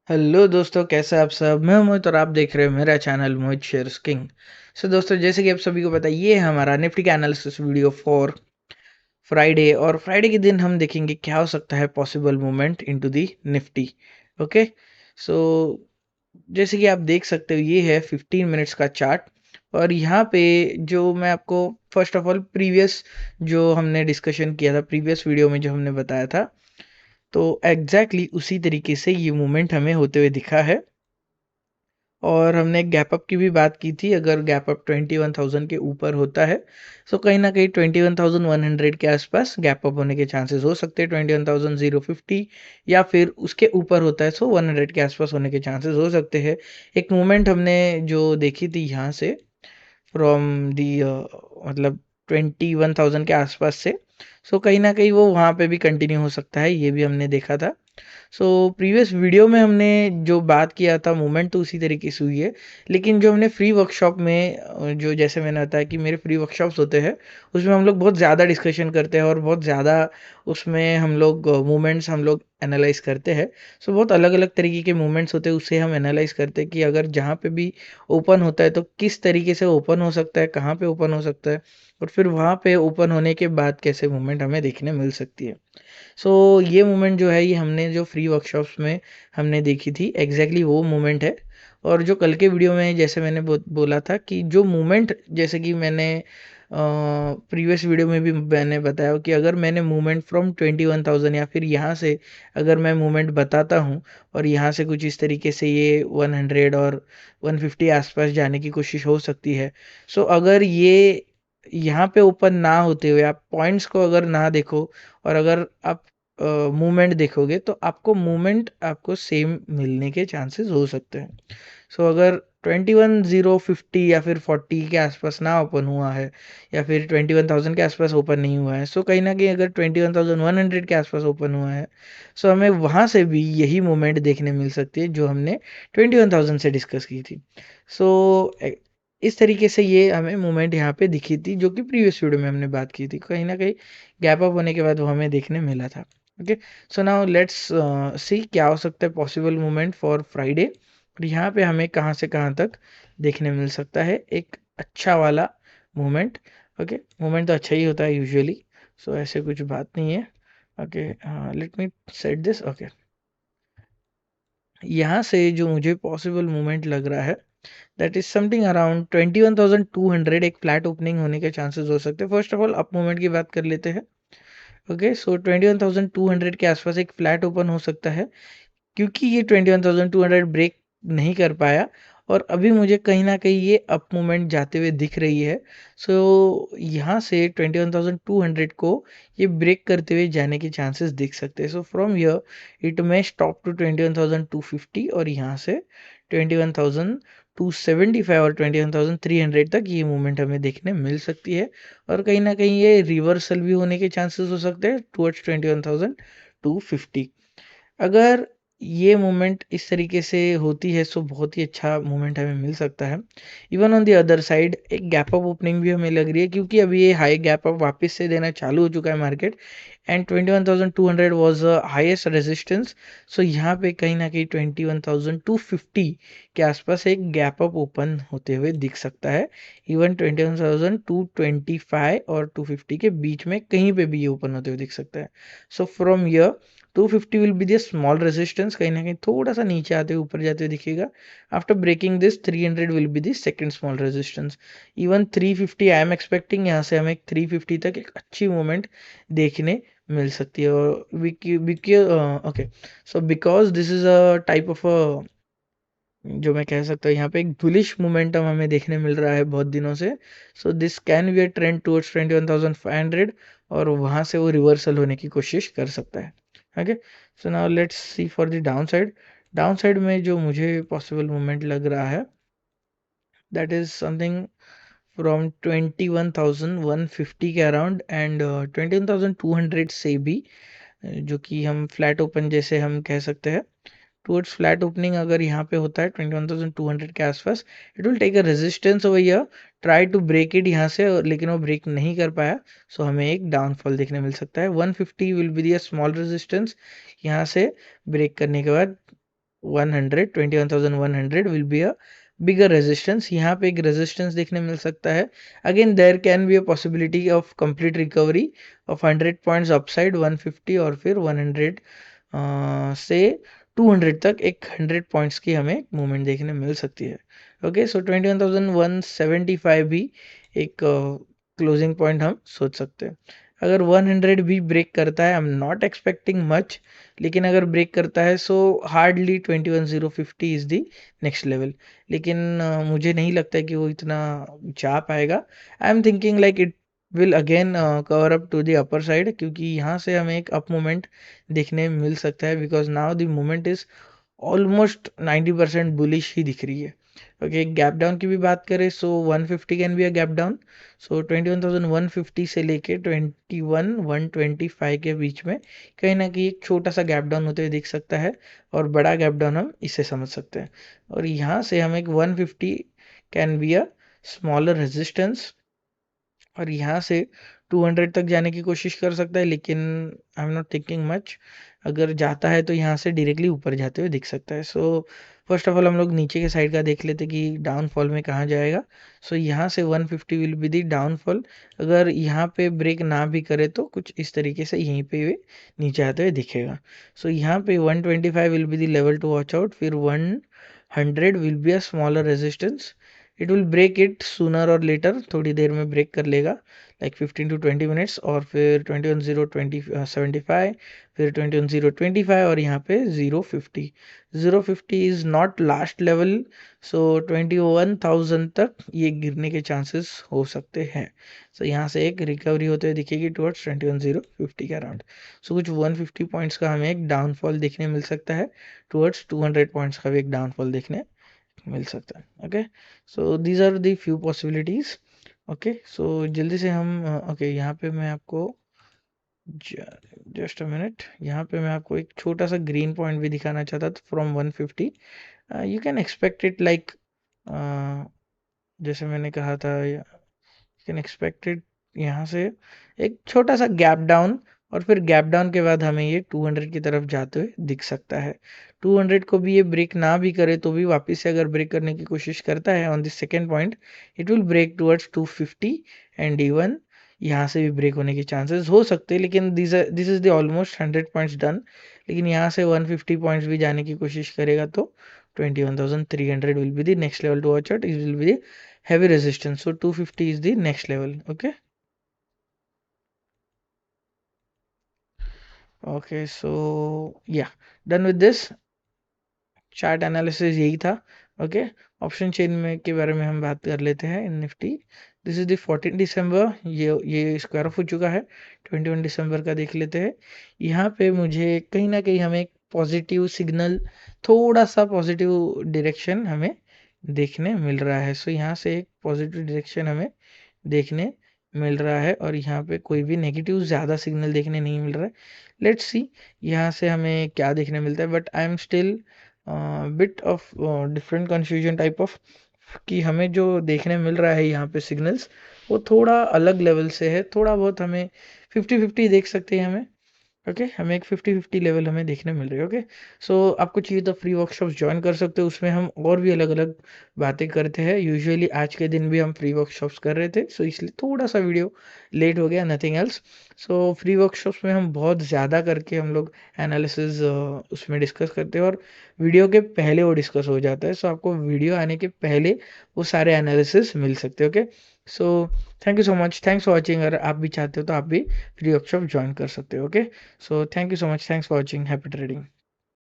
Hello दोस्तों, कैसे आप सब। मैं मोहित और आप देख रहे हो मेरा चैनल मोहित शेयर्स किंग। सो दोस्तों, जैसे कि आप सभी को पता है, ये है हमारा निफ्टी का एनालिसिस वीडियो फॉर फ्राइडे। और फ्राइडे के दिन हम देखेंगे क्या हो सकता है possible movement into the Nifty. Okay. So जैसे कि आप देख सकते हो, ये है 15 मिनट्स का चार्ट। और यहाँ पे जो मैं आपको फर्स्ट ऑफ ऑल प्रीवियस जो हमने डिस्कशन किया था, प्रीवियस वीडियो में जो हमने बताया था, तो एग्जैक्टली उसी तरीके से ये मूवमेंट हमें होते हुए दिखा है। और हमने गैप अप की भी बात की थी। अगर गैप अप 21,000 के ऊपर होता है तो कहीं ना कहीं 21,100 के आसपास गैप अप होने के चांसेस हो सकते हैं। 21,050 या फिर उसके ऊपर होता है तो 100 के आसपास होने के चांसेस हो सकते हैं। एक मूवमेंट हमने जो देखी थी यहाँ से फ्रॉम दी मतलब 21,000 के आसपास से, सो कहीं ना कहीं वो वहाँ पे भी कंटिन्यू हो सकता है, ये भी हमने देखा था। सो प्रीवियस वीडियो में हमने जो बात किया था, मूवमेंट तो उसी तरीके से हुई है। लेकिन जो हमने फ्री वर्कशॉप में जो जैसे मैंने बताया कि मेरे फ्री वर्कशॉप्स होते हैं, उसमें हम लोग बहुत ज़्यादा डिस्कशन करते हैं और बहुत ज़्यादा उसमें हम लोग मूवमेंट्स हम लोग एनालाइज करते हैं। सो बहुत अलग अलग तरीके के मूवमेंट्स होते हैं, उससे हम एनालाइज करते हैं कि अगर जहाँ पे भी ओपन होता है तो किस तरीके से ओपन हो सकता है, कहाँ पे ओपन हो सकता है, और फिर वहाँ पे ओपन होने के बाद कैसे मूवमेंट हमें देखने मिल सकती है। सो ये मोमेंट जो है, ये हमने जो फ्री वर्कशॉप्स में हमने देखी थी, एग्जैक्टली वो मोमेंट है। और जो कल के वीडियो में जैसे मैंने बोला था कि जो मूवमेंट, जैसे कि मैंने प्रीवियस वीडियो में भी मैंने बताया कि अगर मैंने मूवमेंट फ्रॉम 21,000 या फिर यहाँ से अगर मैं मूवमेंट बताता हूँ और यहाँ से कुछ इस तरीके से ये 100 और 150 आसपास जाने की कोशिश हो सकती है। सो अगर ये यहाँ पे ओपन ना होते हुए आप पॉइंट्स को अगर ना देखो और अगर आप मूवमेंट देखोगे तो आपको मूवमेंट आपको सेम मिलने के चांसेस हो सकते हैं। सो अगर 21,050 या फिर 40 के आसपास ना ओपन हुआ है या फिर 21,000 के आसपास ओपन नहीं हुआ है, सो कहीं ना कहीं अगर 21,100 के आसपास ओपन हुआ है, सो हमें वहाँ से भी यही मूवमेंट देखने मिल सकती है जो हमने 21,000 से डिस्कस की थी। सो इस तरीके से ये हमें मूवमेंट यहाँ पे दिखी थी, जो कि प्रीवियस वीडियो में हमने बात की थी। कहीं ना कहीं गैप अप होने के बाद वो हमें देखने मिला था। Okay. So now let's see क्या हो सकता है पॉसिबल मूवमेंट फॉर फ्राइडे। और यहाँ पे हमें कहाँ से कहाँ तक देखने मिल सकता है एक अच्छा वाला मूवमेंट। ओके, मूवमेंट तो अच्छा ही होता है यूजुअली, सो ऐसे कुछ बात नहीं है। Okay, let me set this. Okay, यहाँ से जो मुझे पॉसिबल मूवमेंट लग रहा है, दैट इज समथिंग अराउंड 21,200। एक फ्लैट ओपनिंग होने के चांसेस हो सकते हैं। First of all up movement की बात कर लेते हैं। ओके, सो 21,200 के आसपास एक फ्लैट ओपन हो सकता है, क्योंकि ये 21,200 ब्रेक नहीं कर पाया और अभी मुझे कहीं ना कहीं ये अप मूवमेंट जाते हुए दिख रही है। सो यहाँ से 21,200 को ये ब्रेक करते हुए जाने के चांसेस दिख सकते हैं। So from here it may stop to 21,250 और यहाँ से 21,275 और 21,300 तक ये मूवमेंट हमें देखने मिल सकती है। और कहीं ना कहीं ये रिवर्सल भी होने के चांसेस हो सकते हैं टुवर्ड्स 21,250। अगर ये मूवमेंट इस तरीके से होती है सो बहुत ही अच्छा मूवमेंट हमें मिल सकता है। Even on the other side एक गैप अप ओपनिंग भी हमें लग रही है, क्योंकि अभी ये हाई गैप अप वापस से देना चालू हो चुका है market. And 21,200 was highest resistance. So यहाँ पे कहीं ना कहीं 21,250 के आसपास एक गैप अप ओपन होते हुए दिख सकता है। इवन 21,225 और 250 के बीच में कहीं पे भी ये ओपन होते हुए दिख सकता है। So from year 250 will be the small resistance, कहीं ना कहीं थोड़ा सा नीचे आते हुए ऊपर जाते हुए दिखेगा। After breaking this 300 will be the second small resistance. Even 350 I am expecting यहाँ से हमें 350 तक एक अच्छी मूवमेंट देखने मिल सकती है। और okay, so because this is a type of a, जो मैं कह सकता हूँ यहाँ पे एक बुलिश मोमेंटम हमें देखने मिल रहा है बहुत दिनों से। So this can be a trend towards 21,500 और वहाँ से वो रिवर्सल होने की कोशिश कर सकता है। Okay, so now let's see for the down side. Down side में जो मुझे पॉसिबल मूवमेंट लग रहा है, दैट इज समथिंग फ्रॉम 21,150 के अराउंड एंड 21,200 से भी, जो कि हम फ्लैट ओपन जैसे हम कह सकते हैं। टुवर्ड्स फ्लैट ओपनिंग अगर यहाँ पे होता है 21,200 के आसपास, it will take a resistance over here, try to break it यहाँ से, लेकिन वो ब्रेक नहीं कर पाया। सो हमें एक डाउनफॉल देखने मिल सकता है। 150 will be the small resistance, यहाँ से ब्रेक करने के बाद 100, 21,100 will be a bigger resistance. यहाँ पे एक रेजिस्टेंस देखने मिल सकता है। Again there can be a possibility of complete recovery of 100 points upside 150 और फिर 100 से 200 तक एक 100 पॉइंट्स की हमें मूवमेंट देखने मिल सकती है। ओके, सो 21,175 भी एक क्लोजिंग पॉइंट हम सोच सकते हैं। अगर 100 भी ब्रेक करता है, I am not expecting much, लेकिन अगर ब्रेक करता है सो hardly 21,050 is the next level. लेकिन मुझे नहीं लगता है कि वो इतना जा पाएगा। I am thinking like it will again cover up to the upper side, क्योंकि यहाँ से हमें एक अप मूवमेंट देखने मिल सकता है, because now the movement is almost 90% bullish ही दिख रही है। ओके, गैप डाउन की भी बात करें so 150 can be a gap down. So 21,150 से लेके 21,125 के बीच में कहीं ना कहीं एक छोटा सा गैप डाउन होते हुए दिख सकता है, और बड़ा गैप डाउन हम इसे समझ सकते हैं। और यहाँ से हम एक 150 can be a smaller resistance, और यहाँ से 200 तक जाने की कोशिश कर सकता है, लेकिन I am not thinking much. अगर जाता है तो यहाँ से डायरेक्टली ऊपर जाते हुए दिख सकता है। सो फर्स्ट ऑफ ऑल हम लोग नीचे के साइड का देख लेते कि डाउनफॉल में कहाँ जाएगा। सो यहाँ से 150 विल बी दी डाउनफॉल। अगर यहाँ पे ब्रेक ना भी करे तो कुछ इस तरीके से यहीं पे वे नीचे आते हुए दिखेगा। सो यहाँ पे 125 will be the level to watch out, फिर 100 will be a smaller resistance. It will break it sooner और लेटर, थोड़ी देर में ब्रेक कर लेगा, लाइक 15 टू 20 मिनट्स, और फिर 21,075, फिर 21,025 और यहाँ पे 050। 050 इज नॉट लास्ट लेवल, सो 21,000 तक ये गिरने के चांसेस हो सकते हैं। सो यहाँ से एक रिकवरी होते हुए दिखेगी टुवर्ड्स 21,050 के अराउंड। सो कुछ 150 पॉइंट्स का हमें एक डाउनफॉल देखने मिल सकता है, टुवर्ड्स 200 पॉइंट्स का भी एक डाउनफॉल देखने मिल सकता है। Okay, so these are the few possibilities. Okay, so जल्दी से हम ओके यहाँ पे मैं आपको जस्ट अ मिनट, यहाँ पे मैं आपको एक छोटा सा ग्रीन पॉइंट भी दिखाना चाहता था from 150। You can expect it like, जैसे मैंने कहा था, यू कैन एक्सपेक्ट इट यहाँ से एक छोटा सा गैप डाउन, और फिर गैप डाउन के बाद हमें ये 200 की तरफ जाते हुए दिख सकता है। 200 को भी ये ब्रेक ना भी करे तो भी वापस से अगर ब्रेक करने की कोशिश करता है on the second point, it will break towards 250, and even यहाँ से भी ब्रेक होने के चांसेस हो सकते हैं, लेकिन this is the almost 100 points done. लेकिन यहाँ से 150 पॉइंट्स भी जाने की कोशिश करेगा तो 21,300 will be the next level to watch out. It will be the heavy resistance. So 250 is the next level. Okay. Okay. So yeah, done with this. Chart analysis यही था। ओके, ऑप्शन चेन में के बारे में हम बात कर लेते हैं इन निफ्टी। दिस इज द 14 दिसंबर, ये स्क्वायर ऑफ हो चुका है। 21 दिसंबर का देख लेते हैं। यहाँ पे मुझे कहीं ना कहीं हमें एक पॉजिटिव सिग्नल, थोड़ा सा पॉजिटिव डायरेक्शन हमें देखने मिल रहा है। सो यहाँ से एक पॉजिटिव डायरेक्शन हमें देखने मिल रहा है, और यहाँ पे कोई भी नेगेटिव ज़्यादा सिग्नल देखने नहीं मिल रहा है। लेट्स सी यहाँ से हमें क्या देखने मिलता है, but I am still bit of different confusion type of, कि हमें जो देखने मिल रहा है यहाँ पे सिग्नल्स, वो थोड़ा अलग लेवल से है। थोड़ा बहुत हमें 50-50 देख सकते हैं हमें। ओके, हमें एक 50-50 लेवल हमें देखने मिल रही है। ओके, सो आपको चाहिए तो फ्री वर्कशॉप्स ज्वाइन कर सकते हो, उसमें हम और भी अलग अलग बातें करते हैं। यूजुअली आज के दिन भी हम फ्री वर्कशॉप्स कर रहे थे, सो इसलिए थोड़ा सा वीडियो लेट हो गया, nothing else. So free workshops में हम बहुत ज़्यादा करके हम लोग एनालिसिस उसमें डिस्कस करते हैं, और वीडियो के पहले वो डिस्कस हो जाता है। सो आपको वीडियो आने के पहले वो सारे एनालिसिस मिल सकते हैं। Okay, so thank you so much, thanks for watching. अगर आप भी चाहते हो तो आप भी फ्री वर्कशॉप ज्वाइन कर सकते हो। Okay, so thank you so much. Thanks for watching. Happy trading.